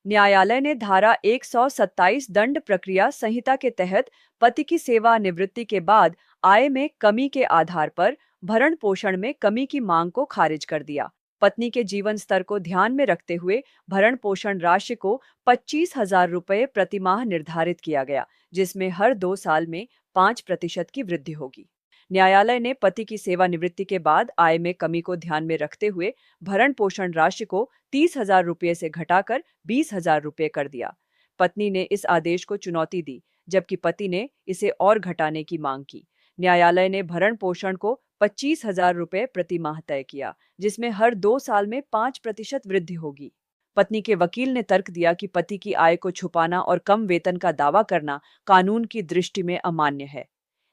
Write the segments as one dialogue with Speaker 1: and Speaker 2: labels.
Speaker 1: न्यायालय ने धारा 127 दंड प्रक्रिया संहिता के तहत पति की सेवानिवृत्ति के बाद आय में कमी के आधार पर भरण पोषण में कमी की मांग को खारिज कर दिया। पत्नी के जीवन स्तर को ध्यान में रखते हुए भरण पोषण राशि को 25,000 रुपये प्रतिमाह निर्धारित किया गया, जिसमें हर 2 साल में 5% की वृद्धि होगी। न्यायालय ने पति की सेवानिवृत्ति के बाद आय में कमी को ध्यान में रखते हुए भरण पोषण राशि को 30,000 रुपये से घटाकर 20,000 रुपये कर दिया। पत्नी ने इस आदेश को चुनौती दी, जबकि पति ने इसे और घटाने की मांग की। न्यायालय ने भरण पोषण को 25,000 रुपये प्रति माह तय किया, जिसमें हर 2 साल में 5% वृद्धि होगी। पत्नी के वकील ने तर्क दिया कि पति की आय को छुपाना और कम वेतन का दावा करना कानून की दृष्टि में अमान्य है।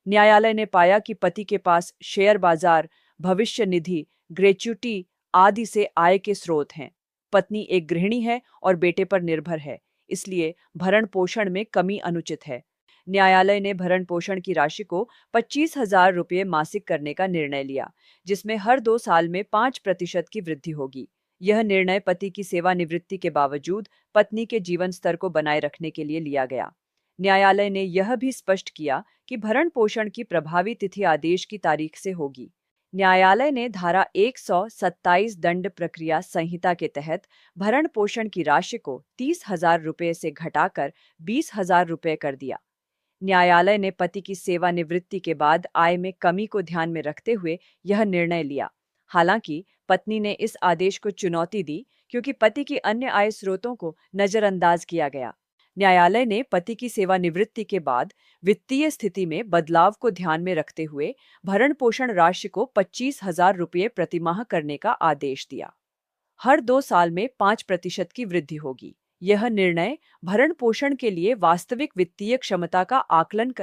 Speaker 1: न्यायालय ने पाया कि पति के पास शेयर बाजार, भविष्य निधि, ग्रेच्युटी आदि से आय के स्रोत हैं। पत्नी एक गृहिणी है और बेटे पर निर्भर है, इसलिए भरण पोषण में कमी अनुचित है। न्यायालय ने भरण पोषण की राशि को 25,000 रुपये मासिक करने का निर्णय लिया, जिसमें हर 2 साल में 5% की वृद्धि होगी। यह निर्णय पति की सेवानिवृत्ति के बावजूद पत्नी के जीवन स्तर को बनाए रखने के लिए लिया गया। न्यायालय ने यह भी स्पष्ट किया कि भरण पोषण की प्रभावी तिथि आदेश की तारीख से होगी। न्यायालय ने धारा 127 दंड प्रक्रिया संहिता के तहत भरण पोषण की राशि को 30,000 रुपये से घटाकर 20,000 रुपये कर दिया। न्यायालय ने पति की सेवानिवृत्ति के बाद आय में कमी को ध्यान में रखते हुए यह निर्णय लिया। हालांकि पत्नी ने इस आदेश को चुनौती दी, क्योंकि पति की अन्य आय स्रोतों को नजरअंदाज किया गया। न्यायालय ने पति की सेवानिवृत्ति के बाद वित्तीय स्थिति में बदलाव को ध्यान में रखते हुए भरण पोषण राशि को 25,000 रुपये प्रतिमाह करने का आदेश दिया। हर 2 साल में 5% की वृद्धि होगी। यह निर्णय भरण पोषण के लिए वास्तविक वित्तीय क्षमता का आकलन कर